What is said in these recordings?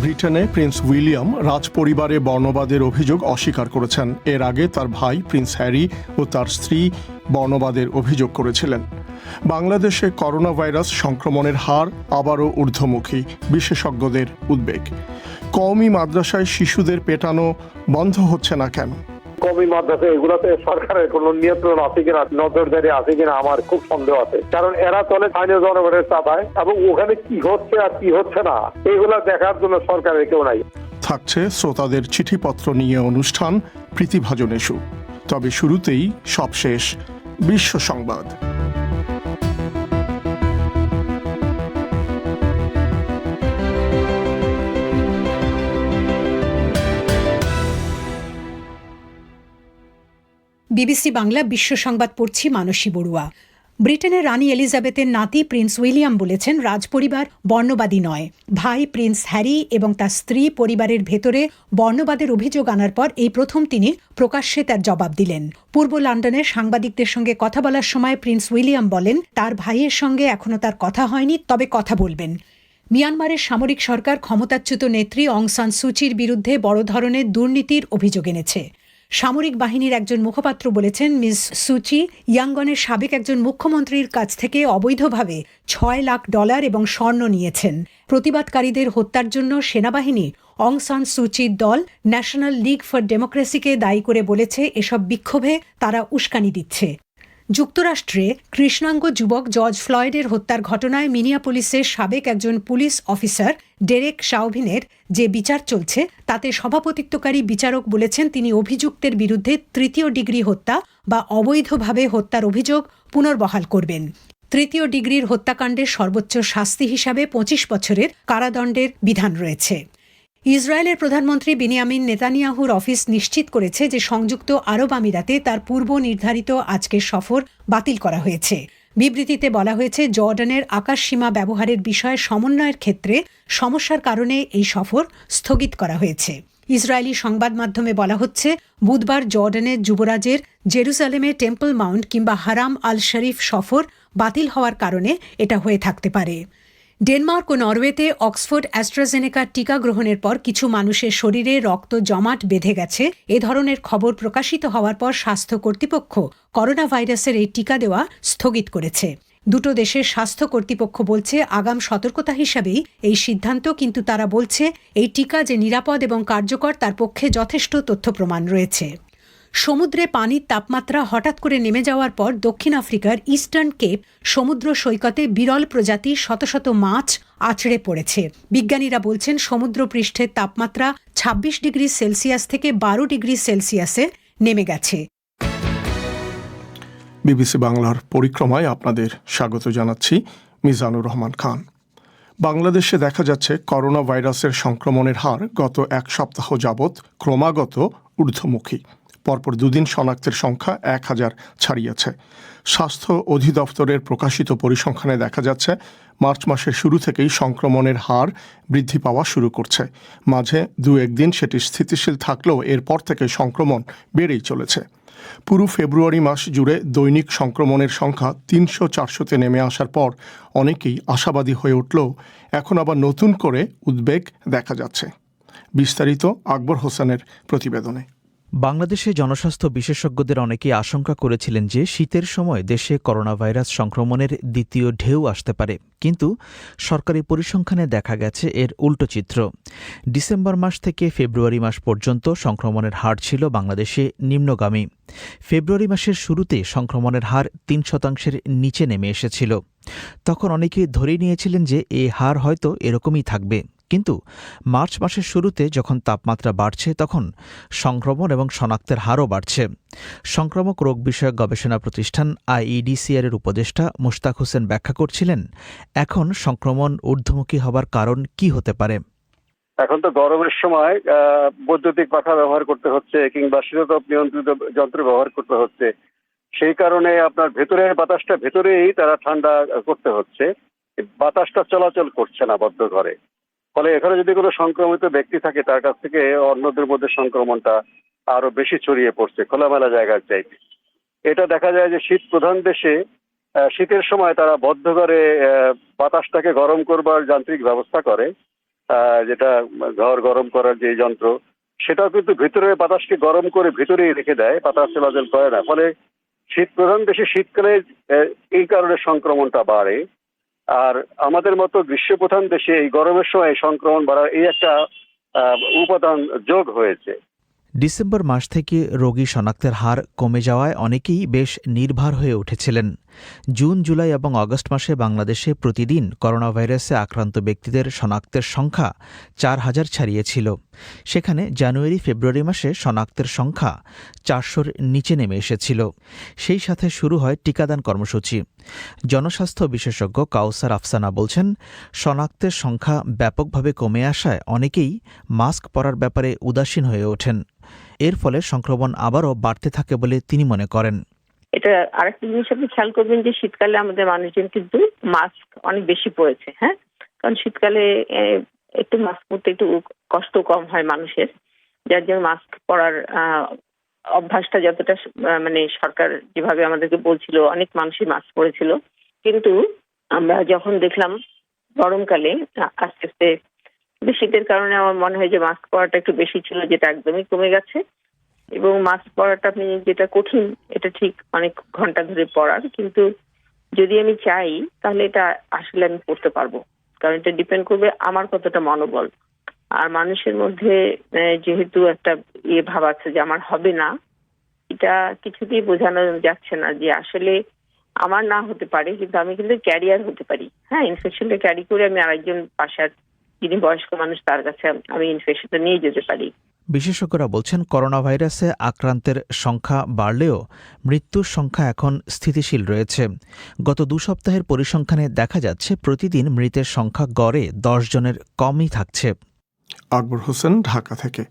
ব্রিটেনে Prince William রাজপরিবারে বর্ণবাদের অভিযোগ অস্বীকার করেছেন। এর আগে তার ভাই প্রিন্স হ্যারি ও তার স্ত্রী বর্ণবাদের অভিযোগ করেছিলেন। বাংলাদেশে করোনা ভাইরাস সংক্রমণের হার আবারও ঊর্ধ্বমুখী, বিশেষজ্ঞদের উদ্বেগ। কওমি মাদ্রাসায় শিশুদের পেটানো বন্ধ হচ্ছে না কেন? কওমি মাদ্রাসা এগুলোতে সরকারের কোন নিয়ন্ত্রণ আছে কিনা, নজরদারি আছে কিনা আমার খুব সন্দেহ আছে। কারণ এরা চলে স্থানীয় জনগণের চাপায়, এবং ওখানে কি হচ্ছে আর কি হচ্ছে না এগুলা দেখার জন্য সরকারের কেউ নাই। থাকছে শ্রোতাদের চিঠিপত্র নিয়ে অনুষ্ঠান প্রীতিভাজন ইস্যু। তবে শুরুতেই সবশেষ বিশ্ব সংবাদ। বিবিসি বাংলা বিশ্ব সংবাদ পড়ছি মানসী বড়ুয়া। ব্রিটেনের রানী এলিজাবেথের নাতি প্রিন্স উইলিয়াম বলেছেন, রাজপরিবার বর্ণবাদী নয়। ভাই প্রিন্স হ্যারি এবং তার স্ত্রী পরিবারের ভেতরে বর্ণবাদের অভিযোগ আনার পর এই প্রথম তিনি প্রকাশ্যে তার জবাব দিলেন। পূর্ব লন্ডনে সাংবাদিকদের সঙ্গে কথা বলার সময় প্রিন্স উইলিয়াম বলেন, তার ভাইয়ের সঙ্গে এখনো তার কথা হয়নি, তবে কথা বলবেন। মিয়ানমারের সামরিক সরকার ক্ষমতাচ্যুত নেত্রী অং সান সুচির বিরুদ্ধে বড় ধরনের দুর্নীতির অভিযোগ এনেছে। সামরিক বাহিনীর একজন মুখপাত্র বলেছেন, মিস সুচি ইয়াঙ্গনের সাবেক একজন মুখ্যমন্ত্রীর কাছ থেকে অবৈধভাবে $6 লাখ এবং স্বর্ণ নিয়েছেন। প্রতিবাদকারীদের হত্যার জন্য সেনাবাহিনী অং সান সুচির দল ন্যাশনাল লিগ ফর ডেমোক্রেসিকে দায়ী করে বলেছে, এসব বিক্ষোভে তারা উস্কানি দিচ্ছে। যুক্তরাষ্ট্রে কৃষ্ণাঙ্গ যুবক জর্জ ফ্লয়েডের হত্যার ঘটনায় মিনিয়াপোলিসের সাবেক একজন পুলিশ অফিসার ডেরেক শাউভিনের যে বিচার চলছে তাতে সভাপতিত্বকারী বিচারক বলেছেন, তিনি অভিযুক্তের বিরুদ্ধে তৃতীয় ডিগ্রি হত্যা বা অবৈধভাবে হত্যার অভিযোগ পুনর্বহাল করবেন। তৃতীয় ডিগ্রির হত্যাকাণ্ডের সর্বোচ্চ শাস্তি হিসাবে 25 বছরের কারাদণ্ডের বিধান রয়েছে। ইসরায়েলের প্রধানমন্ত্রী বেনিয়ামিন নেতানিয়াহুর অফিস নিশ্চিত করেছে যে সংযুক্ত আরব আমিরাতে তার পূর্ব নির্ধারিত আজকের সফর বাতিল করা হয়েছে। বিবৃতিতে বলা হয়েছে, জর্ডানের আকাশসীমা ব্যবহারের বিষয়ে সমন্বয়ের ক্ষেত্রে সমস্যার কারণে এই সফর স্থগিত করা হয়েছে। ইসরায়েলি সংবাদ মাধ্যমে বলা হচ্ছে, বুধবার জর্ডানের যুবরাজের জেরুজালেমে টেম্পল মাউন্ট কিংবা হারাম আল শরীফ সফর বাতিল হওয়ার কারণে এটা হয়ে থাকতে পারে। ডেনমার্ক ও নরওয়েতে অক্সফোর্ড অ্যাস্ট্রাজেনেকা টিকা গ্রহণের পর কিছু মানুষের শরীরে রক্ত জমাট বেঁধে গেছে। এ ধরনের খবর প্রকাশিত হওয়ার পর স্বাস্থ্য কর্তৃপক্ষ করোনা ভাইরাসের এই টিকা দেওয়া স্থগিত করেছে। দুটো দেশের স্বাস্থ্য কর্তৃপক্ষ বলছে, আগাম সতর্কতা হিসাবেই এই সিদ্ধান্ত, কিন্তু তারা বলছে এই টিকা যে নিরাপদ এবং কার্যকর তার পক্ষে যথেষ্ট তথ্য প্রমাণ রয়েছে। সমুদ্রে পানির তাপমাত্রা হঠাৎ করে নেমে যাওয়ার পর দক্ষিণ আফ্রিকার ইস্টার্ন কেপ সমুদ্র সৈকতে বিরল প্রজাতির শত শত মাছ আছড়ে পড়েছে। বিজ্ঞানীরা বলছেন, সমুদ্র পৃষ্ঠের তাপমাত্রা 26 ডিগ্রি সেলসিয়াস থেকে 12 ডিগ্রি সেলসিয়াসে নেমে গেছে। বিবিসি বাংলার পরিক্রমায় আপনাদের স্বাগত জানাচ্ছি, মিজানুর রহমান খান। বাংলাদেশে দেখা যাচ্ছে করোনা ভাইরাসের সংক্রমণের হার গত এক সপ্তাহ যাবৎ ক্রমাগত ঊর্ধ্বমুখী। পরপর দুদিন শনাক্তের সংখ্যা 1000 ছাড়িয়েছে। স্বাস্থ্য অধিদপ্তরের প্রকাশিত পরিসংখ্যানে দেখা যাচ্ছে, মার্চ মাসের শুরু থেকেই সংক্রমণের হার বৃদ্ধি পাওয়া শুরু করছে। মাঝে 2-1 দিন সেটি স্থিতিশীল থাকলেও এরপর থেকে সংক্রমণ বেড়েই চলেছে। পুরো ফেব্রুয়ারি মাস জুড়ে দৈনিক সংক্রমণের সংখ্যা 300-400-তে নেমে আসার পর অনেকেই আশাবাদী হয়ে উঠলেও এখন আবার নতুন করে উদ্বেগ দেখা যাচ্ছে। বিস্তারিত আকবর হোসেনের প্রতিবেদনে। বাংলাদেশে জনস্বাস্থ্য বিশেষজ্ঞদের অনেকেই আশঙ্কা করেছিলেন যে শীতের সময় দেশে করোনা ভাইরাস সংক্রমণের দ্বিতীয় ঢেউ আসতে পারে, কিন্তু সরকারি পরিসংখ্যানে দেখা গেছে এর উল্টো চিত্র। ডিসেম্বর মাস থেকে ফেব্রুয়ারি মাস পর্যন্ত সংক্রমণের হার ছিল বাংলাদেশে নিম্নগামী। ফেব্রুয়ারি মাসের শুরুতে সংক্রমণের হার 3% নিচে নেমে এসেছিল। তখন অনেকেই ধরেই নিয়েছিলেন যে এই হার হয়তো এরকমই থাকবে, কিন্তু মার্চ মাসের শুরুতে যখন তাপমাত্রা বাড়ছে তখন সংক্রমণ এবং শনাক্তের হারও বাড়ছে। সংক্রামক রোগ বিষয়ক গবেষণা প্রতিষ্ঠান IEDCR এর উপদেষ্টা মুশতাক হোসেন ব্যাখ্যা করছিলেন, এখন সংক্রমণ ঊর্ধ্বমুখী হবার কারণ কি হতে পারে। এখন তো গরমের সময় বৈদ্যুতিক পাখা ব্যবহার করতে হচ্ছে কিংবা শীততাপ নিয়ন্ত্রিত যন্ত্র ব্যবহার করতে হচ্ছে। সেই কারণে আপনার ভেতরের বাতাসটা ভেতরেই তারা ঠান্ডা করতে হচ্ছে, বাতাসটা চলাচল করছে না বদ্ধ ঘরে। ফলে এখানে যদি কোনো সংক্রমিত ব্যক্তি থাকে তার কাছ থেকে অন্যদের মধ্যে সংক্রমণটা আরো বেশি ছড়িয়ে পড়ছে খোলামেলা জায়গার চাইতে। এটা দেখা যায় যে শীত প্রধান দেশে শীতের সময় তারা বদ্ধ ঘরে বাতাসটাকে গরম করবার যান্ত্রিক ব্যবস্থা করে, যেটা ঘর গরম করার যে যন্ত্র, সেটাও কিন্তু ভিতরের বাতাসকে গরম করে ভিতরেই রেখে দেয়, বাতাস চলাচল করে না। ফলে শীত প্রধান দেশে শীতকালে এই কারণে সংক্রমণটা বাড়ে। আর আমাদের মতো গ্রীষ্ম প্রধান দেশে এই গরমের সময় সংক্রমণ বাড়ার এই একটা উপাদান যোগ হয়েছে। ডিসেম্বর মাস থেকে রোগী শনাক্তের হার কমে যাওয়ায় অনেকেই বেশ নির্ভর হয়ে উঠেছিলেন। জুন, জুলাই এবং আগস্ট মাসে বাংলাদেশে প্রতিদিন করোনা ভাইরাসে আক্রান্ত ব্যক্তিদের শনাক্তের সংখ্যা 4,000 ছাড়িয়েছিল। সেখানে জানুয়ারি, ফেব্রুয়ারি মাসে শনাক্তের সংখ্যা 400-র নিচে নেমে এসেছিল। সেই সাথে শুরু হয় টিকাদান কর্মসূচি। জনস্বাস্থ্য বিশেষজ্ঞ কাউসার আফসানা বলছেন, শনাক্তের সংখ্যা ব্যাপকভাবে কমে আসায় অনেকেই মাস্ক পরার ব্যাপারে উদাসীন হয়ে ওঠেন। এর ফলে সংক্রমণ আবারও বাড়তে থাকে বলে তিনি মনে করেন। এটা আরেকটা জিনিস আপনি খেয়াল করবেন যে শীতকালে আমাদের মানুষজন কিন্তু মাস্ক অনেক বেশি পরেছে। হ্যাঁ, কারণ শীতকালে একটু মাস্ক পরতে একটু কষ্ট কম হয় মানুষের, যার জন্য মাস্ক পরার অভ্যাসটা যতটা মানে সরকার যেভাবে আমাদেরকে বলছিল, অনেক মানুষই মাস্ক পরেছিল। কিন্তু আমরা যখন দেখলাম গরমকালে আস্তে আস্তে শীতের কারণে আমার মনে হয় যে মাস্ক পরাটা একটু বেশি ছিল, যেটা একদমই কমে গেছে। এবং মাস্ক পরাটা আপনি যেটা কঠিন, এটা ঠিক অনেক ঘন্টা ধরে পরার, কিন্তু যদি আমি চাই তাহলে এটা আসলে আমি পড়তে পারবো, কারণ এটা ডিপেন্ড করবে আমার কতটা মনোবল। আর মানুষের মধ্যে যেহেতু একটা ভাব আছে যে আমার হবে না, এটা কিছুতেই বোঝানো যাচ্ছে না যে আসলে আমার না হতে পারে, কিন্তু আমি কিন্তু ক্যারিয়ার হতে পারি। হ্যাঁ, ইনফেকশনটা ক্যারি করে আমি আরেকজন পাশার যিনি বয়স্ক মানুষ তার কাছে আমি ইনফেকশনটা নিয়ে যেতে পারি। বিশেষজ্ঞরা বলছেন, করোনা ভাইরাসে আক্রান্তের সংখ্যা বাড়লেও মৃত্যুর সংখ্যা এখন স্থিতিশীল রয়েছে। গত 2 সপ্তাহের পরিসংখ্যানে দেখা যাচ্ছে প্রতিদিন মৃতের সংখ্যা গড়ে 10 জনের কমই থাকছে। আকবর হোসেন, ঢাকা থেকে।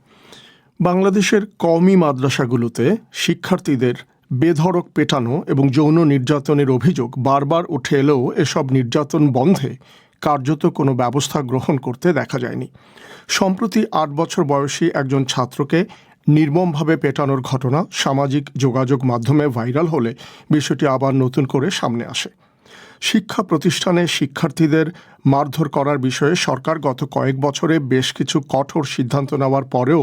বাংলাদেশের কওমি মাদ্রাসাগুলোতে শিক্ষার্থীদের বেধড়ক পেটানো এবং যৌন নির্যাতনের অভিযোগ বারবার উঠে এলেও এসব নির্যাতন বন্ধে কার্যত কোনো ব্যবস্থা গ্রহণ করতে দেখা যায়নি। সম্প্রতি 8 বছর বয়সী একজন ছাত্রকে নির্মমভাবে পেটানোর ঘটনা সামাজিক যোগাযোগ মাধ্যমে ভাইরাল হলে বিষয়টি আবার নতুন করে সামনে আসে। শিক্ষা প্রতিষ্ঠানে শিক্ষার্থীদের মারধর করার বিষয়ে সরকার গত কয়েক বছরে বেশ কিছু কঠোর সিদ্ধান্ত নেওয়ার পরেও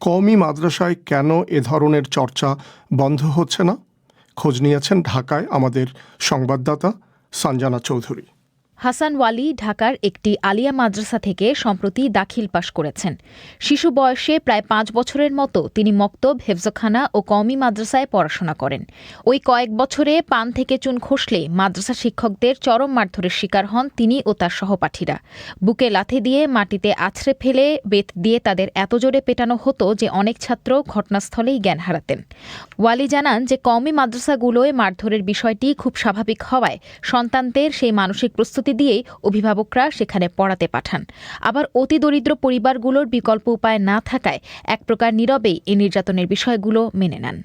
কওমি মাদ্রাসায় কেন এ ধরনের চর্চা বন্ধ হচ্ছে না? খোঁজ নিয়েছেন ঢাকায় আমাদের সংবাদদাতা সঞ্জনা চৌধুরী। হাসান ওয়ালি ঢাকার একটি আলিয়া মাদ্রাসা থেকে সম্প্রতি দাখিল পাশ করেছেন। শিশু বয়সে প্রায় 5 বছরের মতো তিনি মক্তব, হেফজখানা ও কওমি মাদ্রাসায় পড়াশোনা করেন। ওই কয়েক বছরে পান থেকে চুন খসলে মাদ্রাসা শিক্ষকদের চরম মারধরের শিকার হন তিনি ও তার সহপাঠীরা। বুকে লাথি দিয়ে মাটিতে আছড়ে ফেলে বেত দিয়ে তাদের এত জোরে পেটানো হতো যে অনেক ছাত্র ঘটনাস্থলেই জ্ঞান হারাতেন। ওয়ালি জানান যে কওমি মাদ্রাসাগুলোয় মারধরের বিষয়টি খুব স্বাভাবিক হওয়ায় সন্তানদের সেই মানসিক প্রস্তুতি দিয়েই অভিভাবকরা সেখানে পড়াতে পাঠান। আবার অতি দরিদ্র পরিবারগুলোর বিকল্প উপায় না থাকায় এক প্রকার নীরবেই এই নির্যাতনের বিষয়গুলো মেনে নেন।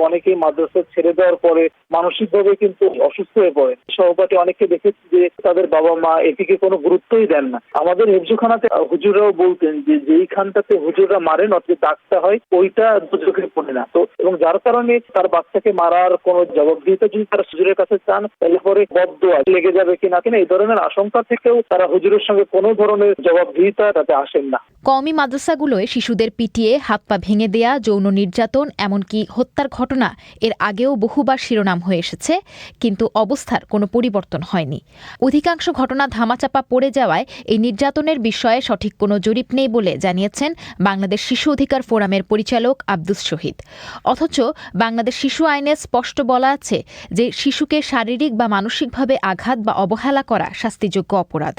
অনেকেই মাদ্রাসা ছেড়ে দেওয়ার পরে মানসিকভাবে কিন্তু অসুস্থ হয়ে পড়ে। সহপাঠী অনেকে দেখেছি যে তাদের বাবা মা এদিকে কোনো গুরুত্বই দেন না। আমাদের হেফজখানাতে হুজুররাও বলতেন যে যেইখানটাতে হুজুররা মারেন অর্থাৎ ডাকতে হয় ওইটা চোখে পড়ে না। তো এবং যার কারণে তার বাচ্চাকে মারার কোনো জবাবদিহিতা যদি তারা হুজুরের কাছে চান তাহলে পরে বদদোয়া লেগে যাবে কিনা এই ধরনের আশঙ্কা থেকেও তারা হুজুরের সঙ্গে কোনো ধরনের জবাবদিহিতা তাতে আসেন না। কওমি মাদ্রাসাগুলোয় শিশুদের পিটিয়ে হাত পা ভেঙে দেয়া, যৌন নির্যাতন, এমনকি হত্যার ঘটনা এর আগেও বহুবার শিরোনাম হয়ে এসেছে, কিন্তু অবস্থার কোনো পরিবর্তন হয়নি। অধিকাংশ ঘটনা ধামাচাপা পড়ে যাওয়ায় এই নির্যাতনের বিষয়ে সঠিক কোনো জরিপ নেই বলে জানিয়েছেন বাংলাদেশ শিশু অধিকার ফোরামের পরিচালক আব্দুস শহীদ। অথচ বাংলাদেশ শিশু আইনে স্পষ্ট বলা আছে যে শিশুকে শারীরিক বা মানসিকভাবে আঘাত বা অবহেলা করা শাস্তিযোগ্য অপরাধ।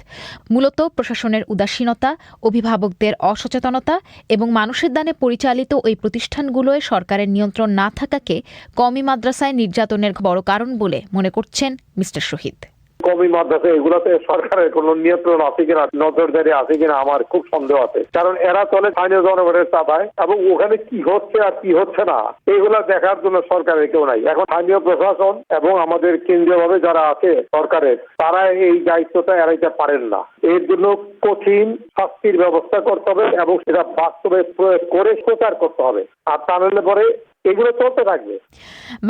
মূলত প্রশাসনের উদাসীনতা, অভিভাবকদের অসচেতনতা এবং মানুষের দানে পরিচালিত ওই প্রতিষ্ঠানগুলোয় সরকারের নিয়ন্ত্রণ না থাকাকে কওমি মাদ্রাসায় নির্যাতনের বড় কারণ বলে মনে করছেন মিস্টার শহীদ। কওমি মাদ্রাসা এগুলোতে সরকারের কোনো নিয়ন্ত্রণ আছে কিনা, নজরদারি আছে কিনা আমার খুব সন্দেহ আছে। কারণ এরা চলে স্থানীয় জনগণের চাপায় এবং ওখানে কি হচ্ছে আর কি হচ্ছে না এগুলা দেখার জন্য সরকারের কেউ নাই। এখন স্থানীয় প্রশাসন এবং আমাদের কেন্দ্রীয়ভাবে যারা আছে সরকারের, তারা এই দায়িত্বটা এড়াইতে পারেন না। এর জন্য কঠিন শাস্তির ব্যবস্থা করতে হবে এবং সেটা বাস্তবে প্রয়োগ করে প্রচার করতে হবে। আর তা নাহলে পরে এগুলো চলতে থাকবে।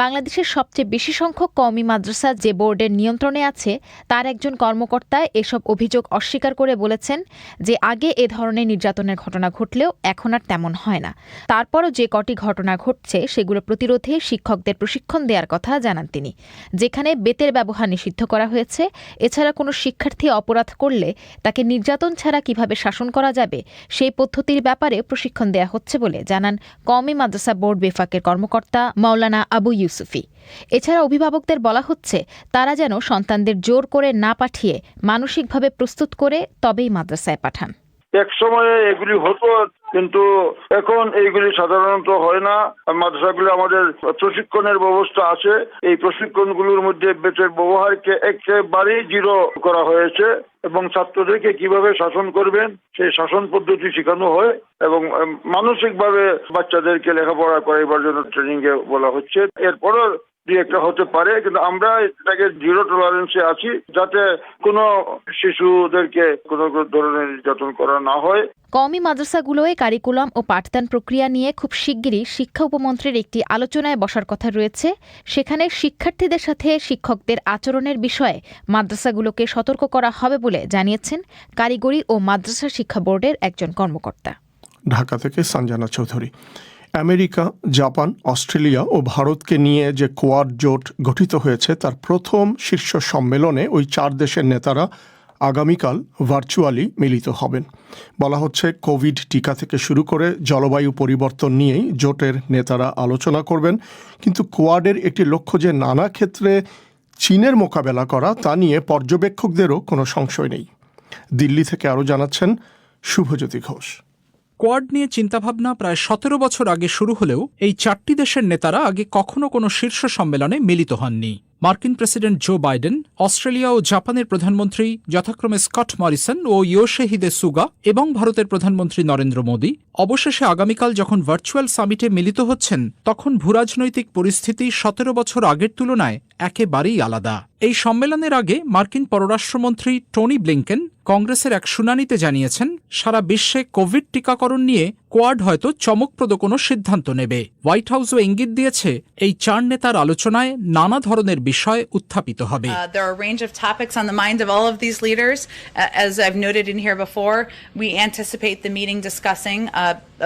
বাংলাদেশের সবচেয়ে বেশি সংখ্যক কওমি মাদ্রাসা যে বোর্ডের নিয়ন্ত্রণে আছে তার একজন কর্মকর্তা এসব অভিযোগ অস্বীকার করে বলেছেন যে আগে এ ধরনের নির্যাতনের ঘটনা ঘটলেও এখন আর তেমন হয় না। তারপরও যে কটি ঘটনা ঘটছে সেগুলো প্রতিরোধে শিক্ষকদের প্রশিক্ষণ দেওয়ার কথা জানান তিনি, যেখানে বেতের ব্যবহার নিষিদ্ধ করা হয়েছে। এছাড়া কোনো শিক্ষার্থী অপরাধ করলে তাকে নির্যাতন ছাড়া কিভাবে শাসন করা যাবে সেই পদ্ধতির ব্যাপারে প্রশিক্ষণ দেওয়া হচ্ছে বলে জানান কওমি মাদ্রাসা বোর্ড বেফাকের কর্মকর্তা মাওলানা আবু ইউসুফি। এছাড়া অভিভাবকদের বলা হচ্ছে তারা যেন সন্তানদের জোর করে না পাঠিয়ে মানসিকভাবে প্রস্তুত করে তবেই মাদ্রাসায় পাঠান। এক সময়ে এগুলি হতো, কিন্তু এখন এইগুলি সাধারণত হয় না। মাদ্রাসাগুলি আমাদের প্রশিক্ষণের ব্যবস্থা আছে, এই প্রশিক্ষণগুলোর মধ্যে বেতের ব্যবহারকে একেবারেই জিরো করা হয়েছে এবং ছাত্রদেরকে কিভাবে শাসন করবেন সেই শাসন পদ্ধতি শেখানো হয় এবং মানসিকভাবে বাচ্চাদেরকে লেখাপড়া করাইবার জন্য ট্রেনিং এ বলা হচ্ছে। এরপরও দুই একটা হতে পারে, কিন্তু আমরা এটাকে জিরো টলারেন্সে আছি যাতে কোনো শিশুদেরকে কোনো ধরনের নির্যাতন করা না হয়। কওমি মাদ্রাসাগুলোয় কারিকুলাম ও পাঠদান প্রক্রিয়া নিয়ে খুব শিগগিরই শিক্ষা উপমন্ত্রীর একটি আলোচনায় বসার কথা রয়েছে। সেখানে শিক্ষার্থীদের সাথে শিক্ষকদের আচরণের বিষয়ে মাদ্রাসাগুলোকে সতর্ক করা হবে বলে জানিয়েছেন কারিগরি ও মাদ্রাসা শিক্ষা বোর্ডের একজন কর্মকর্তা। ঢাকা থেকে Sanjana Chowdhury. America, Japan, Australia ও ভারতকে নিয়ে যে কোয়াড জোট গঠিত হয়েছে তার প্রথম শীর্ষ সম্মেলনে ওই 4 দেশের নেতারা আগামীকাল ভার্চুয়ালি মিলিত হবেন। বলা হচ্ছে কোভিড টিকা থেকে শুরু করে জলবায়ু পরিবর্তন নিয়েই জোটের নেতারা আলোচনা করবেন। কিন্তু কোয়াডের একটি লক্ষ্য যে নানা ক্ষেত্রে চীনের মোকাবেলা করা তা নিয়ে পর্যবেক্ষকদেরও কোনো সংশয় নেই। দিল্লি থেকে আরও জানাচ্ছেন শুভজ্যোতি ঘোষ। কোয়াড নিয়ে চিন্তাভাবনা প্রায় 17 বছর আগে শুরু হলেও এই 4টি দেশের নেতারা আগে কখনো কোনো শীর্ষ সম্মেলনে মিলিত হননি। মার্কিন প্রেসিডেন্ট জো বাইডেন, অস্ট্রেলিয়া ও জাপানের প্রধানমন্ত্রী যথাক্রমে স্কট মরিসন ও ইয়োশিহিদে সুগা এবং ভারতের প্রধানমন্ত্রী নরেন্দ্র মোদী অবশেষে আগামীকাল যখন ভার্চুয়াল সামিটে মিলিত হচ্ছেন তখন ভূরাজনৈতিক পরিস্থিতি 17 বছর আগের তুলনায় একেবারেই আলাদা। এই সম্মেলনের আগে মার্কিন পররাষ্ট্রমন্ত্রী টনি ব্লিংকেন কংগ্রেসের এক শুনানিতে জানিয়েছেন সারা বিশ্বে কোভিড টিকাকরণ নিয়ে কোয়াড হয়তো চমকপ্রদ কোনো সিদ্ধান্ত নেবে। হোয়াইট হাউসও ইঙ্গিত দিয়েছে এই 4 নেতার আলোচনায় নানা ধরনের বিষয় উত্থাপিত হবে। There are a range of topics on the mind of all of these leaders. As I've noted in here before, we anticipate the meeting discussing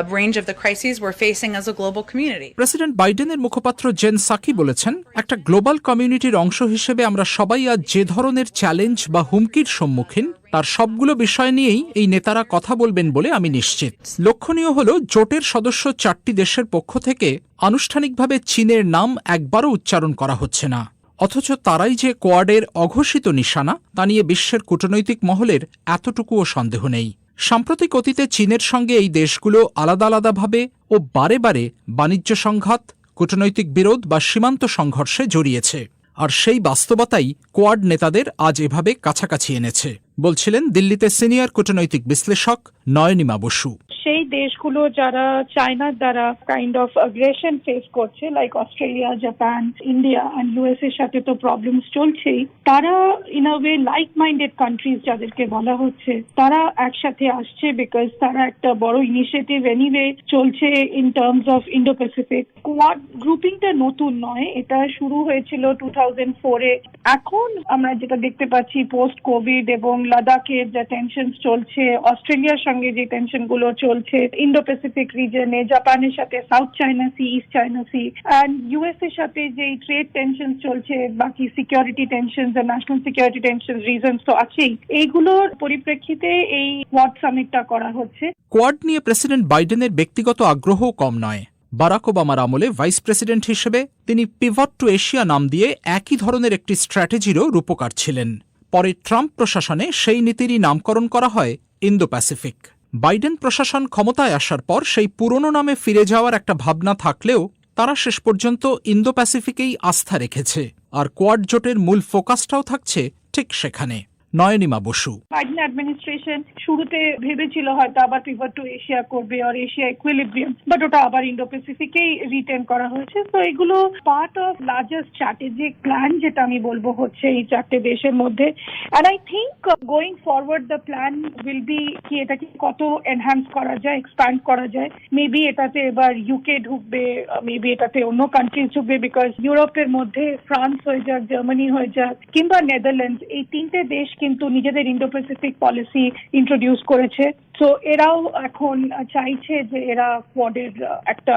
a range of the crises we're facing as a global community. President বাইডেনের মুখপাত্র Jen Psaki বলেছেন, একটা global কমিউনিটির অংশ হিসেবে আমরা সবাই আজ যে ধরনের চ্যালেঞ্জ বা হুমকির সম্মুখীন তার সবগুলো বিষয় নিয়েই এই নেতারা কথা বলবেন বলে আমি নিশ্চিত। লক্ষণীয় হল জোটের সদস্য 4টি দেশের পক্ষ থেকে আনুষ্ঠানিকভাবে চীনের নাম একবারও উচ্চারণ করা হচ্ছে না, অথচ তারাই যে কোয়াডের অঘোষিত নিশানা তা নিয়ে বিশ্বের কূটনৈতিক মহলের এতটুকুও সন্দেহ নেই। সাম্প্রতিক অতীতে চীনের সঙ্গে এই দেশগুলো আলাদা আলাদাভাবে ও বারে বারে বাণিজ্য সংঘাত, কূটনৈতিক বিরোধ বা সীমান্ত সংঘর্ষে জড়িয়েছে, আর সেই বাস্তবতাই কোয়াড নেতাদের আজ এভাবে কাছাকাছি এনেছে, বলছিলেন দিল্লিতে সিনিয়র কূটনৈতিক বিশ্লেষক নয়নিমা বসু। সেই দেশগুলো যারা চায়নার দ্বারা কাইন্ড অফ অ্যাগ্রেশন ফেস করছে, like Australia, Japan, India and US এর সাথে তো প্রবলেমস চলছেই, তারা in a way like minded countries যাদেরকে বলা হচ্ছে তারা একসাথে আসছে বিকজ তারা একটা বড় ইনিশিয়েটিভ এনিওয়ে চলছে in terms of Indo Pacific. Quad গ্রুপিংটা নতুন নয়, এটা শুরু হয়েছিল 2004-এ। এখন আমরা যেটা দেখতে পাচ্ছি পোস্ট কোভিড এবং লাদাখের যে টেনশন চলছে, অস্ট্রেলিয়ার সঙ্গে যে টেনশন গুলো চলছে ইন্ডো প্যাসিফিক রিজনে, জাপানের সাথে South China Sea, East China Sea, and US এর সাথে যে ট্রেড টেনশন চলছে, বাকি security tension, national security tension reasons তো আছেই। এইগুলোর পরিপ্রেক্ষিতে এই কোয়াড সামিটটা করা হচ্ছে। কোয়াড নিয়ে প্রেসিডেন্ট বাইডেনের ব্যক্তিগত আগ্রহও কম নয়। বারাক ওবামার আমলে ভাইস প্রেসিডেন্ট হিসেবে তিনি পিভট টু এশিয়া নাম দিয়ে একই ধরনের একটি স্ট্র্যাটেজিরও রূপকার ছিলেন। পরে ট্রাম্প প্রশাসনে সেই নীতিরই নামকরণ করা হয় ইন্দো প্যাসিফিক। বাইডেন প্রশাসন ক্ষমতায় আসার পর সেই পুরনো নামে ফিরে যাওয়ার একটা ভাবনা থাকলেও তারা শেষ পর্যন্ত ইন্দো প্যাসিফিকেই আস্থা রেখেছে, আর কোয়াড জোটের মূল ফোকাসটাও থাকছে ঠিক সেখানে। নয়নিমা বসু। বাইডেন অ্যাডমিনিস্ট্রেশন শুরুতে ভেবেছিল হয়তো আবার পিভট টু এশিয়া করবে আর এশিয়া ইকুইলিব্রিয়াম, বাট ওটা আবার ইন্ডো প্যাসিফিকেই রিটেন করা হয়েছে। তো এগুলো part of larger strategic plan, যেটা আমি বলবো হচ্ছে এই চারটে দেশের মধ্যে। And I think going forward the plan will be কি এটাকে কত এনহ্যান্স করা যায়, এক্সপ্যান্ড করা যায়। মেবি এটাতে এবার ইউকে ঢুকবে, মেবি এটাতে অন্য কান্ট্রিজ ঢুকবে, বিকজ ইউরোপের মধ্যে ফ্রান্স হয়ে যাক, জার্মানি হয়ে যাক কিংবা নেদারল্যান্ডস, এই তিনটে দেশ কিন্তু নিজেদের ইন্ডো প্যাসিফিক পলিসি ইন্ট্রোডিউস করেছে। তো এরাও এখন চাইছে যে এরা কোয়াডের একটা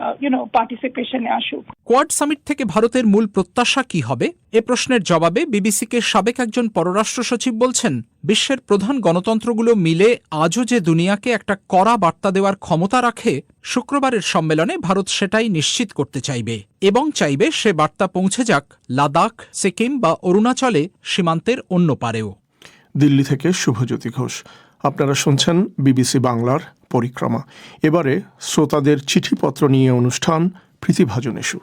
পার্টিসিপেশনে আসুক। কোয়াড সামিট থেকে ভারতের মূল প্রত্যাশা কি হবে? এ প্রশ্নের জবাবে বিবিসিকে সাবেক একজন পররাষ্ট্র সচিব বলছেন, বিশ্বের প্রধান গণতন্ত্রগুলো মিলে আজও যে দুনিয়াকে একটা কড়া বার্তা দেওয়ার ক্ষমতা রাখে, শুক্রবারের সম্মেলনে ভারত সেটাই নিশ্চিত করতে চাইবে এবং চাইবে সে বার্তা পৌঁছে যাক লাদাখ, সিকিম বা অরুণাচলে সীমান্তের অন্য পারেও। দিল্লি থেকে শুভজ্যোতি ঘোষ। আপনারা শুনছেন বিবিসি বাংলার পরিক্রমা। এবারে শ্রোতাদের চিঠিপত্র নিয়ে অনুষ্ঠান প্রীতিভাজন ইস্যু।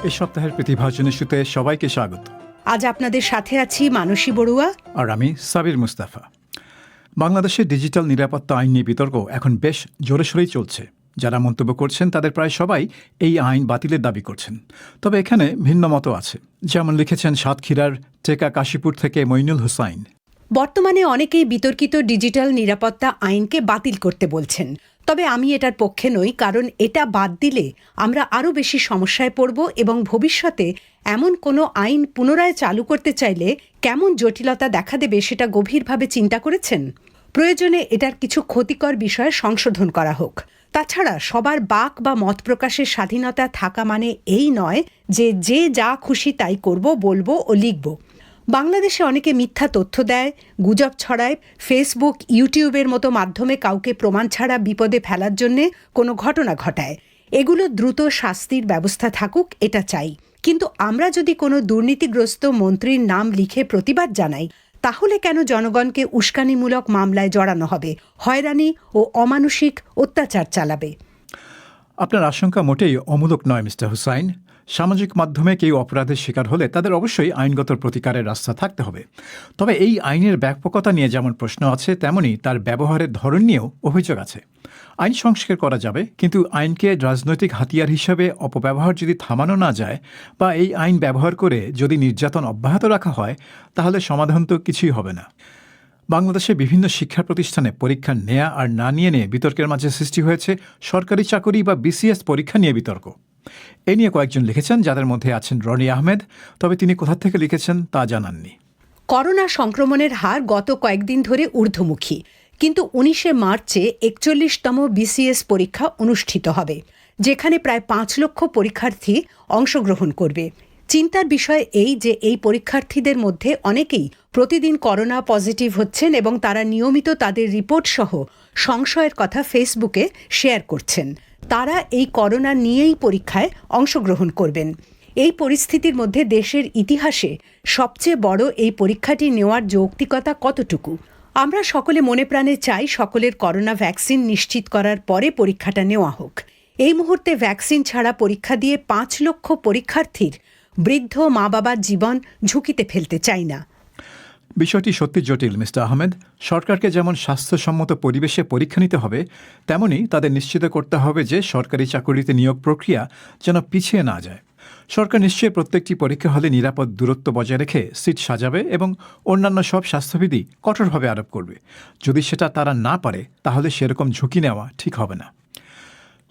এই সপ্তাহের প্রতিভাজন ইস্যুতে সবাইকে স্বাগত। আজ আপনাদের সাথে আছি মানসী বড়ুয়া আর আমি সাবির মুস্তাফা। বাংলাদেশের ডিজিটাল নিরাপত্তা আইন নিয়ে বিতর্ক এখন বেশ জোরে সোরেই চলছে। যারা মন্তব্য করছেন তাদের প্রায় সবাই এই আইন বাতিলের দাবি করছেন। তবে এখানে ভিন্ন মত আছে, যেমন লিখেছেন সাতক্ষীরার টেকা কাশীপুর থেকে মইনুল হুসাইন। বর্তমানে অনেকেই বিতর্কিত ডিজিটাল নিরাপত্তা আইনকে বাতিল করতে বলছেন। তবে আমি এটার পক্ষে নই, কারণ এটা বাদ দিলে আমরা আরও বেশি সমস্যায় পড়ব এবং ভবিষ্যতে এমন কোনো আইন পুনরায় চালু করতে চাইলে কেমন জটিলতা দেখা দেবে সেটা গভীরভাবে চিন্তা করেছেন। প্রয়োজনে এটার কিছু ক্ষতিকর বিষয় সংশোধন করা হোক। তাছাড়া সবার বাক বা মত প্রকাশের স্বাধীনতা থাকা মানে এই নয় যে যে যা খুশি তাই করব, বলবো ও লিখব। বাংলাদেশে অনেকে মিথ্যা তথ্য দেয়, গুজব ছড়ায়, ফেসবুক, ইউটিউবের মতো মাধ্যমে কাউকে প্রমাণ ছাড়া বিপদে ফেলার জন্যে কোনো ঘটনা ঘটায়। এগুলো দ্রুত শাস্তির ব্যবস্থা থাকুক, এটা চাই। কিন্তু আমরা যদি কোনো দুর্নীতিগ্রস্ত মন্ত্রীর নাম লিখে প্রতিবাদ জানাই, তাহলে কেন জনগণকে উস্কানিমূলক মামলায় জড়ানো হবে, হয়রানি ও অমানুষিক অত্যাচার চালাবে? আপনার আশঙ্কা মোটেই অমূলক নয় মিস্টার হুসাইন। সামাজিক মাধ্যমে কেউ অপরাধের শিকার হলে তাদের অবশ্যই আইনগত প্রতিকারের রাস্তা থাকতে হবে। তবে এই আইনের ব্যাপকতা নিয়ে যেমন প্রশ্ন আছে, তেমনি তার ব্যবহারের ধরন নিয়েও অভিযোগ আছে। আইন সংস্কার করা যাবে, কিন্তু আইনকে রাজনৈতিক হাতিয়ার হিসাবে অপব্যবহার যদি থামানো না যায় বা এই আইন ব্যবহার করে যদি নির্যাতন অব্যাহত রাখা হয়, তাহলে সমাধান তো কিছুই হবে না। বাংলাদেশে বিভিন্ন শিক্ষা প্রতিষ্ঠানে পরীক্ষা নেয়া আর না নিয়ে বিতর্কের মাঝে সৃষ্টি হয়েছে সরকারি চাকরি বা বিসিএস পরীক্ষা নিয়ে বিতর্ক। এ নিয়ে কয়েকজন লিখেছেন, যাদের মধ্যে আছেন রনি আহমেদ। তবে তিনি কোথা থেকে লিখেছেন তা জানাননি। করোনা সংক্রমণের হার গত কয়েকদিন ধরে ঊর্ধ্বমুখী, কিন্তু 19শে মার্চে 41তম বিসিএস পরীক্ষা অনুষ্ঠিত হবে, যেখানে প্রায় 5 লক্ষ পরীক্ষার্থী অংশগ্রহণ করবে। চিন্তার বিষয় এই যে এই পরীক্ষার্থীদের মধ্যে অনেকেই প্রতিদিন করোনা পজিটিভ হচ্ছেন এবং তারা নিয়মিত তাদের রিপোর্ট সহ সংশয়ের কথা ফেসবুকে শেয়ার করছেন। তারা এই করোনা নিয়েই পরীক্ষায় অংশগ্রহণ করবেন। এই পরিস্থিতির মধ্যে দেশের ইতিহাসে সবচেয়ে বড় এই পরীক্ষাটি নেওয়ার যৌক্তিকতা কতটুকু? আমরা সকলে মনে প্রাণে চাই সকলের করোনা ভ্যাকসিন নিশ্চিত করার পরে পরীক্ষাটা নেওয়া হোক। এই মুহূর্তে ভ্যাকসিন ছাড়া পরীক্ষা দিয়ে 5 লক্ষ পরীক্ষার্থীর বৃদ্ধ মা বাবার জীবন ঝুঁকিতে ফেলতে চাই না। বিষয়টি সত্যি জটিল মিস্টার আহমেদ। সরকারকে যেমন স্বাস্থ্যসম্মত পরিবেশে পরীক্ষা নিতে হবে, তেমনি তাদের নিশ্চিত করতে হবে যে সরকারি চাকরিতে নিয়োগ প্রক্রিয়া যেন পিছিয়ে না যায়। সরকার নিশ্চয়ই প্রত্যেকটি পরীক্ষা হলে নিরাপদ দূরত্ব বজায় রেখে সিট সাজাবে এবং অন্যান্য সব স্বাস্থ্যবিধি কঠোরভাবে আরোপ করবে। যদি সেটা তারা না পারে, তাহলে সেরকম ঝুঁকি নেওয়া ঠিক হবে না।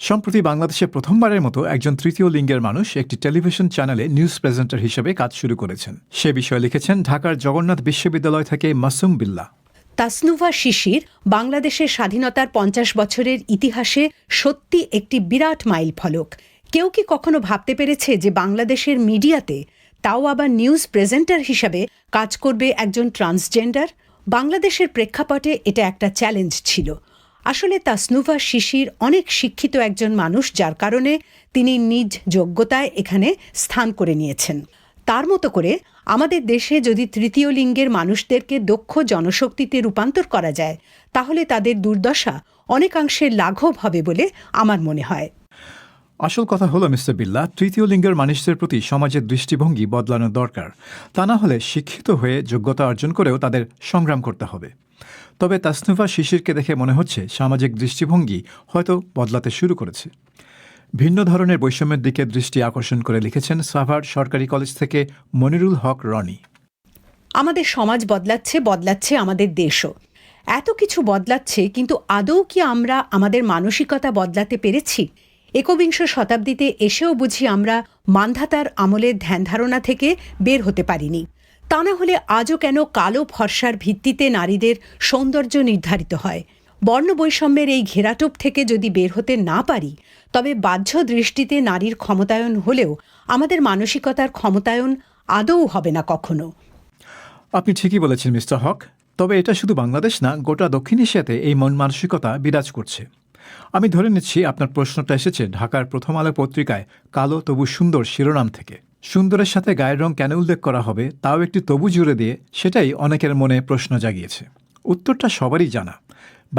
সম্প্রতি বাংলাদেশে প্রথমবারের মতো একজন তৃতীয় লিঙ্গের মানুষ একটি টেলিভিশন চ্যানেলে নিউজ প্রেজেন্টার হিসেবে কাজ শুরু করেছেন। সে বিষয়ে লিখেছেন ঢাকার জগন্নাথ বিশ্ববিদ্যালয় থেকে মাসুম বিল্লাহ। তাসনুভা শিশির বাংলাদেশের স্বাধীনতার 50 বছরের ইতিহাসে সত্যি একটি বিরাট মাইল ফলক। কেউ কি কখনো ভাবতে পেরেছে যে বাংলাদেশের মিডিয়াতে, তাও আবার নিউজ প্রেজেন্টার হিসাবে কাজ করবে একজন ট্রান্সজেন্ডার? বাংলাদেশের প্রেক্ষাপটে এটা একটা চ্যালেঞ্জ ছিল। আসলে তাসনুভা শিশির অনেক শিক্ষিত একজন মানুষ, যার কারণে তিনি নিজ যোগ্যতায় এখানে স্থান করে নিয়েছেন। তার মতো করে আমাদের দেশে যদি তৃতীয় লিঙ্গের মানুষদেরকে দক্ষ জনশক্তিতে রূপান্তর করা যায়, তাহলে তাদের দুর্দশা অনেকাংশে লাঘব হবে বলে আমার মনে হয়। আসল কথা হলো মিস্টার বিল্লা, তৃতীয় লিঙ্গের মানুষদের প্রতি সমাজের দৃষ্টিভঙ্গি বদলানো দরকার। তা না হলে শিক্ষিত হয়ে যোগ্যতা অর্জন করেও তাদের সংগ্রাম করতে হবে। তবে তাসনুভা শিশিরকে দেখে মনে হচ্ছে সামাজিক দৃষ্টিভঙ্গি হয়তো বদলাতে শুরু করেছে। ভিন্ন ধরনের বৈষম্যের দিকে দৃষ্টি আকর্ষণ করে লিখেছেন সাভার সরকারি কলেজ থেকে মনিরুল হক রনি। আমাদের সমাজ বদলাচ্ছে আমাদের দেশও। এত কিছু বদলাচ্ছে, কিন্তু আদৌ কি আমরা আমাদের মানসিকতা বদলাতে পেরেছি? একবিংশ শতাব্দীতে এসেও বুঝি আমরা মান্ধাতার আমলের ধ্যান ধারণা থেকে বের হতে পারিনি। তা না হলে আজও কেন কালো ফর্সার ভিত্তিতে নারীদের সৌন্দর্য নির্ধারিত হয়? বর্ণবৈষম্যের এই ঘেরাটোপ থেকে যদি বের হতে না পারি, তবে বাহ্য দৃষ্টিতে নারীর ক্ষমতায়ন হলেও আমাদের মানসিকতার ক্ষমতায়ন আদৌ হবে না কখনো। আপনি ঠিকই বলেছেন মিস্টার হক। তবে এটা শুধু বাংলাদেশ না, গোটা দক্ষিণ এশিয়াতে এই মন মানসিকতা বিরাজ করছে। আমি ধরে নিচ্ছি আপনার প্রশ্নটা এসেছে ঢাকার প্রথম আলো পত্রিকায় কালো তবু সুন্দর শিরোনাম থেকে। সুন্দরের সাথে গায়ের রং কেন উল্লেখ করা হবে তাও একটি তবু জুড়ে দিয়ে, সেটাই অনেকের মনে প্রশ্ন জাগিয়েছে। উত্তরটা সবারই জানা।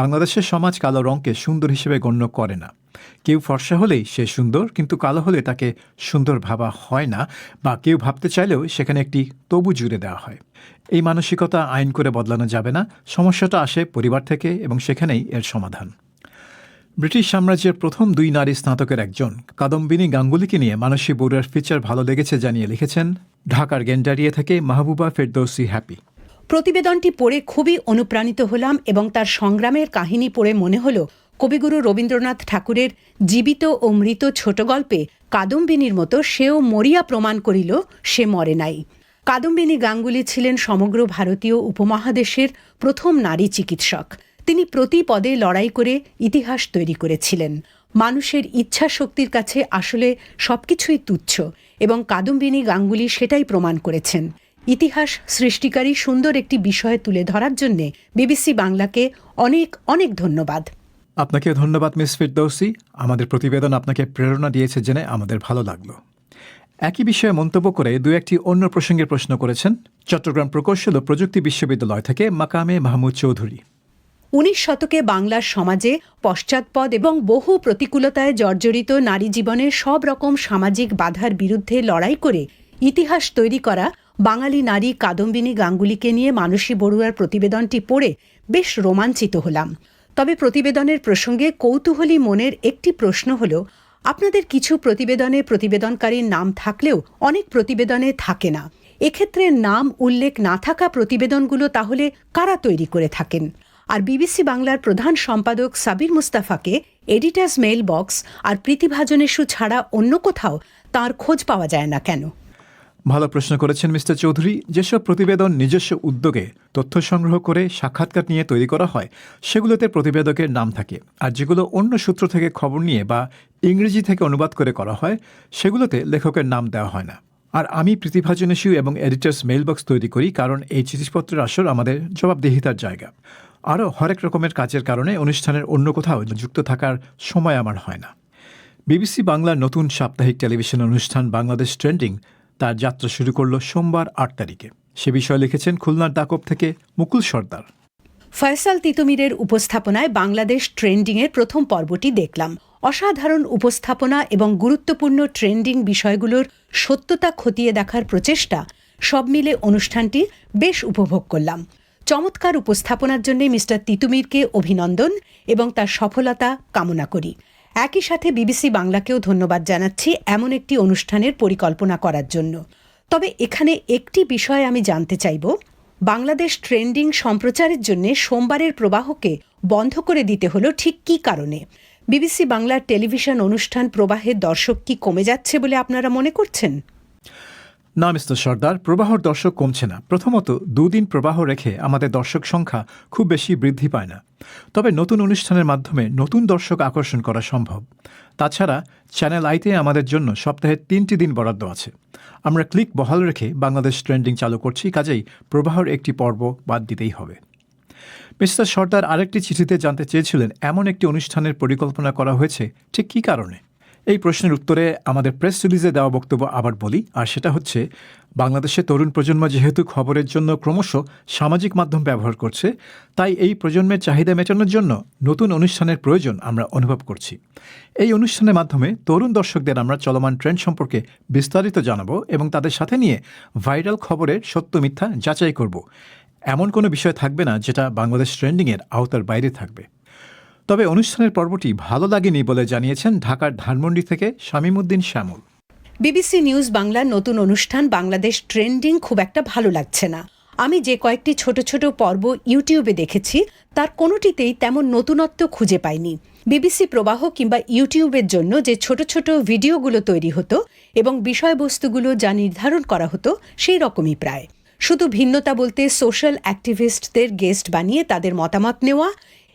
বাংলাদেশের সমাজ কালো রঙকে সুন্দর হিসেবে গণ্য করে না। কেউ ফর্সা হলেই সে সুন্দর, কিন্তু কালো হলে তাকে সুন্দর ভাবা হয় না, বা কেউ ভাবতে চাইলেও সেখানে একটি তবু জুড়ে দেওয়া হয়। এই মানসিকতা আইন করে বদলানো যাবে না। সমস্যাটা আসে পরিবার থেকে, এবং সেখানেই এর সমাধান। ব্রিটিশ সাম্রাজ্যের প্রথম 2 নারী স্নাতকের একজন কাদম্বিনী গাঙ্গুলিকে নিয়ে মানসী বড়ুয়ার ফিচার ভালো লেগেছে জানিয়ে লিখেছেন ঢাকার গেন্ডারিয়া থেকে মাহবুবা ফেরদৌসি হ্যাপি। প্রতিবেদনটি পড়ে খুবই অনুপ্রাণিত হলাম এবং তার সংগ্রামের কাহিনী পড়ে মনে হল কবিগুরু রবীন্দ্রনাথ ঠাকুরের জীবিত ও মৃত ছোট গল্পে কাদম্বিনীর মতো সেও মরিয়া প্রমাণ করিল সে মরে নাই। কাদম্বিনী গাঙ্গুলি ছিলেন সমগ্র ভারতীয় উপমহাদেশের প্রথম নারী চিকিৎসক। তিনি প্রতি পদে লড়াই করে ইতিহাস তৈরি করেছিলেন। মানুষের ইচ্ছা শক্তির কাছে আসলে সবকিছুই তুচ্ছ, এবং কাদম্বিনী গাঙ্গুলি সেটাই প্রমাণ করেছেন। ইতিহাস সৃষ্টিকারী সুন্দর একটি বিষয় তুলে ধরার জন্যে বিবিসি বাংলাকে অনেক অনেক ধন্যবাদ। আপনাকেও ধন্যবাদ মিস ফিরদৌসি। আমাদের প্রতিবেদন আপনাকে প্রেরণা দিয়েছে জেনে আমাদের ভালো লাগলো। একই বিষয়ে মন্তব্য করে 2-1টি অন্য প্রসঙ্গের প্রশ্ন করেছেন চট্টগ্রাম প্রকৌশল ও প্রযুক্তি বিশ্ববিদ্যালয় থেকে মাকামে মাহমুদ চৌধুরী। 19 শতকে বাংলার সমাজে পশ্চাৎপদ এবং বহু প্রতিকূলতায় জর্জরিত নারী জীবনের সব রকম সামাজিক বাধার বিরুদ্ধে লড়াই করে ইতিহাস তৈরি করা বাঙালি নারী কাদম্বিনী গাঙ্গুলিকে নিয়ে মানসী বড়ুয়ার প্রতিবেদনটি পড়ে বেশ রোমাঞ্চিত হলাম। তবে প্রতিবেদনের প্রসঙ্গে কৌতূহলী মনের একটি প্রশ্ন হল, আপনাদের কিছু প্রতিবেদনে প্রতিবেদনকারীর নাম থাকলেও অনেক প্রতিবেদনে থাকে না। এক্ষেত্রে নাম উল্লেখ না থাকা প্রতিবেদনগুলো তাহলে কারা তৈরি করে থাকেন? আর বিবিসি বাংলার প্রধান সম্পাদক সাবির মুস্তাফাকে এডিটার্স মেইল বক্স আর প্রীতিভাজনেশু ছাড়া অন্য কোথাও তার খোঁজ পাওয়া যায় না কেন? ভালো প্রশ্ন করেছেন মিস্টার চৌধুরী। যেসব প্রতিবেদন নিজস্ব উদ্যোগে তথ্য সংগ্রহ করে সাক্ষাৎকার নিয়ে তৈরি করা হয়, সেগুলোতে প্রতিবেদকের নাম থাকে। আর যেগুলো অন্য সূত্র থেকে খবর নিয়ে বা ইংরেজি থেকে অনুবাদ করে করা হয়, সেগুলোতে লেখকের নাম দেওয়া হয় না। আর আমি প্রীতিভাজনেশু এবং এডিটার্স মেইলবক্স তৈরি করি কারণ এই চিঠিপত্রের আসর আমাদের জবাবদিহিতার জায়গা। আরও হরেক রকমের কাজের কারণে অনুষ্ঠানের অন্য কোথাও যুক্ত থাকার সময় আমার হয় না। বিবিসি বাংলার নতুন সাপ্তাহিক টেলিভিশন অনুষ্ঠান বাংলাদেশ ট্রেন্ডিং তার যাত্রা শুরু করল সোমবার 8 তারিখে। সে বিষয়ে লিখেছেন খুলনার দাকব থেকে মুকুল সর্দার। ফয়সাল তিতুমিরের উপস্থাপনায় বাংলাদেশ ট্রেন্ডিংয়ের প্রথম পর্বটি দেখলাম। অসাধারণ উপস্থাপনা এবং গুরুত্বপূর্ণ ট্রেন্ডিং বিষয়গুলোর সত্যতা খতিয়ে দেখার প্রচেষ্টা, সব মিলে অনুষ্ঠানটি বেশ উপভোগ করলাম। চমৎকার উপস্থাপনার জন্য মিস্টার তিতুমিরকে অভিনন্দন এবং তার সফলতা কামনা করি। একই সাথে বিবিসি বাংলাকেও ধন্যবাদ জানাচ্ছি এমন একটি অনুষ্ঠানের পরিকল্পনা করার জন্য। তবে এখানে একটি বিষয় আমি জানতে চাইব, বাংলাদেশ ট্রেন্ডিং সম্প্রচারের জন্য সোমবারের প্রবাহকে বন্ধ করে দিতে হলো ঠিক কী কারণে? বিবিসি বাংলার টেলিভিশন অনুষ্ঠান প্রবাহের দর্শক কি কমে যাচ্ছে বলে আপনারা মনে করছেন? না মিস্টার সর্দার, প্রবাহর দর্শক কমছে না। প্রথমত 2 দিন প্রবাহ রেখে আমাদের দর্শক সংখ্যা খুব বেশি বৃদ্ধি পায় না। তবে নতুন অনুষ্ঠানের মাধ্যমে নতুন দর্শক আকর্ষণ করা সম্ভব। তাছাড়া চ্যানেল আইতে আমাদের জন্য সপ্তাহে 3টি দিন বরাদ্দ আছে। আমরা ক্লিক বহাল রেখে বাংলাদেশ ট্রেন্ডিং চালু করছি, কাজেই প্রবাহর একটি পর্ব বাদ দিতেই হবে। মিস্টার সর্দার আরেকটি চিঠিতে জানতে চেয়েছিলেন এমন একটি অনুষ্ঠানের পরিকল্পনা করা হয়েছে ঠিক কী কারণে। এই প্রশ্নের উত্তরে আমাদের প্রেস রিলিজে দেওয়া বক্তব্য আবার বলি, আর সেটা হচ্ছে বাংলাদেশে তরুণ প্রজন্ম যেহেতু খবরের জন্য ক্রমশ সামাজিক মাধ্যম ব্যবহার করছে, তাই এই প্রজন্মের চাহিদা মেটানোর জন্য নতুন অনুষ্ঠানের প্রয়োজন আমরা অনুভব করছি। এই অনুষ্ঠানের মাধ্যমে তরুণ দর্শকদের আমরা চলমান ট্রেন্ড সম্পর্কে বিস্তারিত জানাবো এবং তাদের সাথে নিয়ে ভাইরাল খবরের সত্য মিথ্যা যাচাই করব। এমন কোনো বিষয় থাকবে না যেটা বাংলাদেশ ট্রেন্ডিংয়ের আওতার বাইরে থাকবে। তবে অনুষ্ঠানের পর্বটি ভালো লাগেনি বলে জানিয়েছেন ঢাকার ধানমন্ডি থেকে শামীমউদ্দিন শ্যামল। বিবিসি নিউজ বাংলার নতুন অনুষ্ঠান বাংলাদেশ ট্রেন্ডিং খুব একটা ভালো লাগছে না। আমি যে কয়েকটি ছোট ছোট পর্ব ইউটিউবে দেখেছি তার কোনোটিতেই তেমন নতুনত্ব খুঁজে পাইনি। বিবিসি প্রবাহ কিংবা ইউটিউবের জন্য যে ছোট ছোট ভিডিওগুলো তৈরি হতো এবং বিষয়বস্তুগুলো যা নির্ধারণ করা হতো সেই রকমই প্রায়। শুধু ভিন্নতা বলতে সোশ্যাল অ্যাক্টিভিস্টদের গেস্ট বানিয়ে তাদের মতামত নেওয়া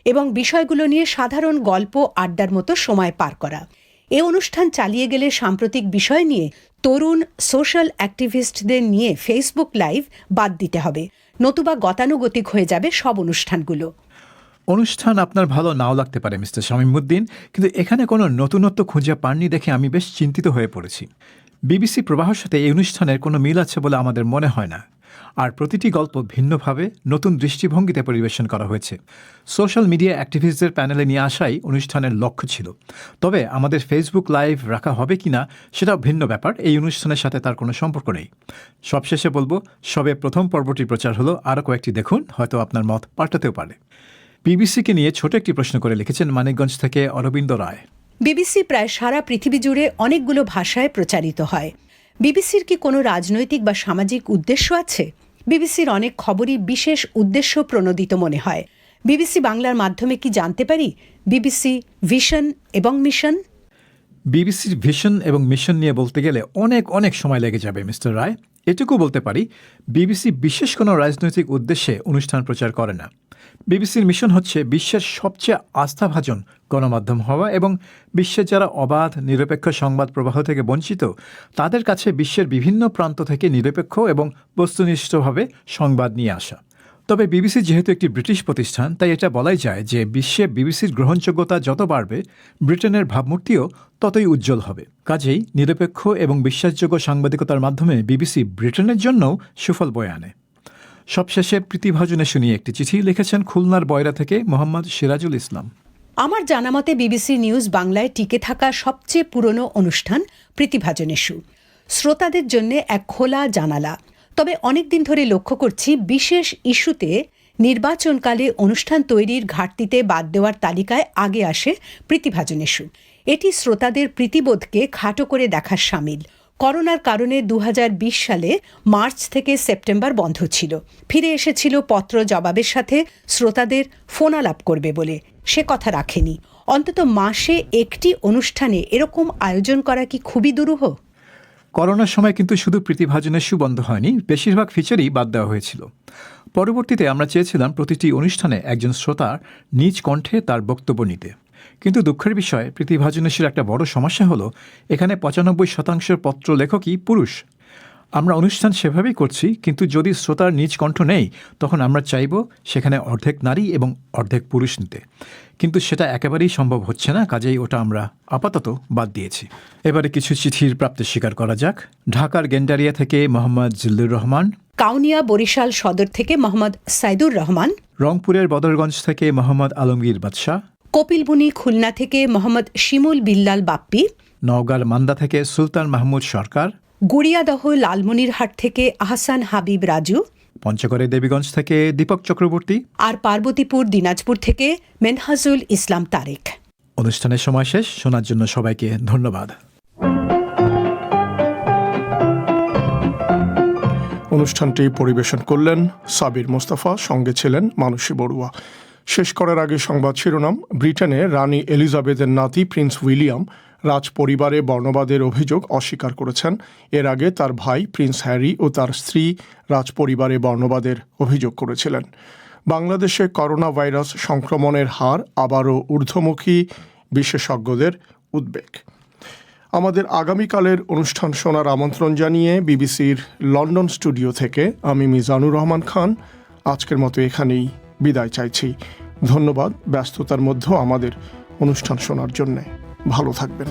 এবং বিষয়গুলো নিয়ে সাধারণ গল্প আড্ডার মতো সময় পার করা। এ অনুষ্ঠান চালিয়ে গেলে সাম্প্রতিক বিষয় নিয়ে তরুণ সোশ্যাল অ্যাক্টিভিস্টদের নিয়ে ফেসবুক লাইভ বাদ দিতে হবে, নতুবা গতানুগতিক হয়ে যাবে সব অনুষ্ঠানগুলো। অনুষ্ঠান আপনার ভালো নাও লাগতে পারে মিস্টার শামীমউদ্দিন, কিন্তু এখানে কোনো নতুনত্ব খুঁজে পাননি দেখে আমি বেশ চিন্তিত হয়ে পড়েছি। বিবিসি প্রবাহের সাথে এই অনুষ্ঠানের কোনো মিল আছে বলে আমাদের মনে হয় না। আর প্রতিটি গল্প ভিন্নভাবে নতুন দৃষ্টিভঙ্গিতে পরিবেশন করা হয়েছে। সোশ্যাল মিডিয়া অ্যাক্টিভিস্টদের প্যানেলে নিয়ে আসাই অনুষ্ঠানের লক্ষ্য ছিল। তবে আমাদের ফেসবুক লাইভ রাখা হবে কিনা সেটাও ভিন্ন ব্যাপার, এই অনুষ্ঠানের সাথে তার কোনো সম্পর্ক নেই। সবশেষে বলবো, সবে প্রথম পর্বটি প্রচার হলো, আরও কয়েকটি দেখুন, হয়তো আপনার মত পাল্টাতেও পারে। বিবিসিকে নিয়ে ছোট একটি প্রশ্ন করে লিখেছেন মানিকগঞ্জ থেকে অরবিন্দ রায়। বিবিসি প্রায় সারা পৃথিবী জুড়ে অনেকগুলো ভাষায় প্রচারিত হয়। বিবিসির কি কোনো রাজনৈতিক বা সামাজিক উদ্দেশ্য আছে? বিবিসির অনেক খবরই বিশেষ উদ্দেশ্য প্রণোদিত মনে হয়। বিবিসি বাংলার মাধ্যমে কি জানতে পারি বিবিসি ভিশন এবং মিশন? বিবিসির ভিশন এবং মিশন নিয়ে বলতে গেলে অনেক সময় লেগে যাবে মিস্টার রায়। এটুকু বলতে পারি, বিবিসি বিশেষ কোনো রাজনৈতিক উদ্দেশ্যে অনুষ্ঠান প্রচার করে না। বিবিসির মিশন হচ্ছে বিশ্বের সবচেয়ে আস্থাভাজন গণমাধ্যম হওয়া এবং বিশ্বের যারা অবাধ নিরপেক্ষ সংবাদ প্রবাহ থেকে বঞ্চিত তাদের কাছে বিশ্বের বিভিন্ন প্রান্ত থেকে নিরপেক্ষ এবং বস্তুনিষ্ঠভাবে সংবাদ নিয়ে আসা। তবে বিবিসি যেহেতু একটি ব্রিটিশ প্রতিষ্ঠান, তাই এটা বলাই যায় যে বিশ্বে বিবিসির গ্রহণযোগ্যতা যত বাড়বে, ব্রিটেনের ভাবমূর্তিও ততই উজ্জ্বল হবে। কাজেই নিরপেক্ষ এবং বিশ্বাসযোগ্য সাংবাদিকতার মাধ্যমে বিবিসি ব্রিটেনের জন্যও সুফল বয়ে আনে। সবশেষে প্রীতিভাজনে শুনিয়ে একটি চিঠি লিখেছেন খুলনার বয়রা থেকে মোহাম্মদ সিরাজুল ইসলাম। আমার জানামতে বিবিসি নিউজ বাংলায় টিকে থাকা সবচেয়ে পুরনো অনুষ্ঠান প্রীতিভাজন ইস্যু, শ্রোতাদের জন্য এক খোলা জানালা। তবে অনেকদিন ধরে লক্ষ্য করছি বিশেষ ইস্যুতে নির্বাচনকালে অনুষ্ঠান তৈরির ঘাটতিতে বাদ দেওয়ার তালিকায় আগে আসে প্রীতিভাজন ইস্যু। এটি শ্রোতাদের প্রীতিবোধকে খাটো করে দেখার শামিল। করোনার কারণে 2020 সালে মার্চ থেকে সেপ্টেম্বর বন্ধ ছিল। ফিরে এসেছিল পত্র জবাবের সাথে শ্রোতাদের ফোন আলাপ করবে বলে, সে কথা রাখেনি। অন্তত মাসে একটি অনুষ্ঠানে এরকম আয়োজন করা কি খুবই দুরূহ? করোনার সময় কিন্তু শুধু প্রীতিভাজনের শু বন্ধ হয়নি, বেশিরভাগ ফিচারই বাদ দেওয়া হয়েছিল। পরবর্তীতে আমরা চেয়েছিলাম প্রতিটি অনুষ্ঠানে একজন শ্রোতা নিজ কণ্ঠে তার বক্তব্য নিতে। কিন্তু দুঃখের বিষয়, প্রীতিভাজনের একটা বড় সমস্যা হলো এখানে 95% পত্র লেখকই পুরুষ। আমরা অনুষ্ঠান সেভাবেই করছি, কিন্তু যদি শ্রোতার নিজ কণ্ঠ নেই তখন আমরা চাইব সেখানে অর্ধেক নারী এবং অর্ধেক পুরুষ নিতে, কিন্তু সেটা একেবারেই সম্ভব হচ্ছে না। কাজেই ওটা আমরা আপাতত বাদ দিয়েছি। এবারে কিছু চিঠির প্রাপ্তি স্বীকার করা যাক। ঢাকার গেন্ডারিয়া থেকে মোহাম্মদ জিল্লুর রহমান, কাউনিয়া বরিশাল সদর থেকে মোহাম্মদ সাইদুর রহমান, রংপুরের বদরগঞ্জ থেকে মোহাম্মদ আলমগীর বাদশাহ, কপিলবুনি খুলনা থেকে মোহাম্মদ শিমুল বিল্লাল বাপ্পি, নওগাঁর মান্দা থেকে সুলতান মাহমুদ সরকার, গুড়িয়াদহ লালমনিরহাট থেকে আহসান হাবিব রাজু, পঞ্চগড়ের দেবীগঞ্জ থেকে দীপক চক্রবর্তী, আর পার্বতীপুর দিনাজপুর থেকে মেনহাজুল ইসলাম তারেক। অনুষ্ঠানের সময় শেষ। শোনার জন্য সবাইকে ধন্যবাদ। অনুষ্ঠানটি পরিবেশন করলেন সাবির মোস্তফা, সঙ্গে ছিলেন মানসী বড়ুয়া। শেষ করার আগে সংবাদ শিরোনাম। ব্রিটেনে রানী এলিজাবেথের নাতি প্রিন্স উইলিয়াম রাজ পরিবারে বর্ণবাদের অভিযোগ অস্বীকার করেছেন। এর আগে তার ভাই প্রিন্স হ্যারি ও তার স্ত্রী রাজ পরিবারে বর্ণবাদের অভিযোগ করেছিলেন। বাংলাদেশে করোনা ভাইরাস সংক্রমণের হার আবারও ঊর্ধ্বমুখী, বিশেষজ্ঞদের উদ্বেগ। আমাদের আগামীকালের অনুষ্ঠান শোনার আমন্ত্রণ জানিয়ে বিবিসির লন্ডন স্টুডিও থেকে আমি মিজানুর রহমান খান আজকের মতো এখানেই বিদায় চাইছি। ধন্যবাদ ব্যস্ততার মধ্যেও আমাদের অনুষ্ঠান শোনার জন্যে। ভালো থাকবেন।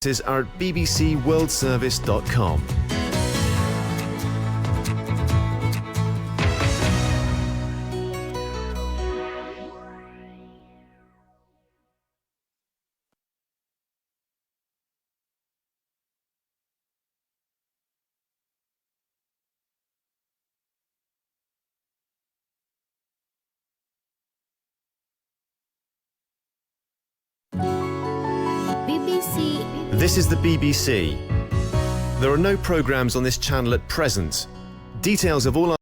sectors are at bbcworldservice.com. This is the BBC. There are no programmes on this channel at present. Details of all our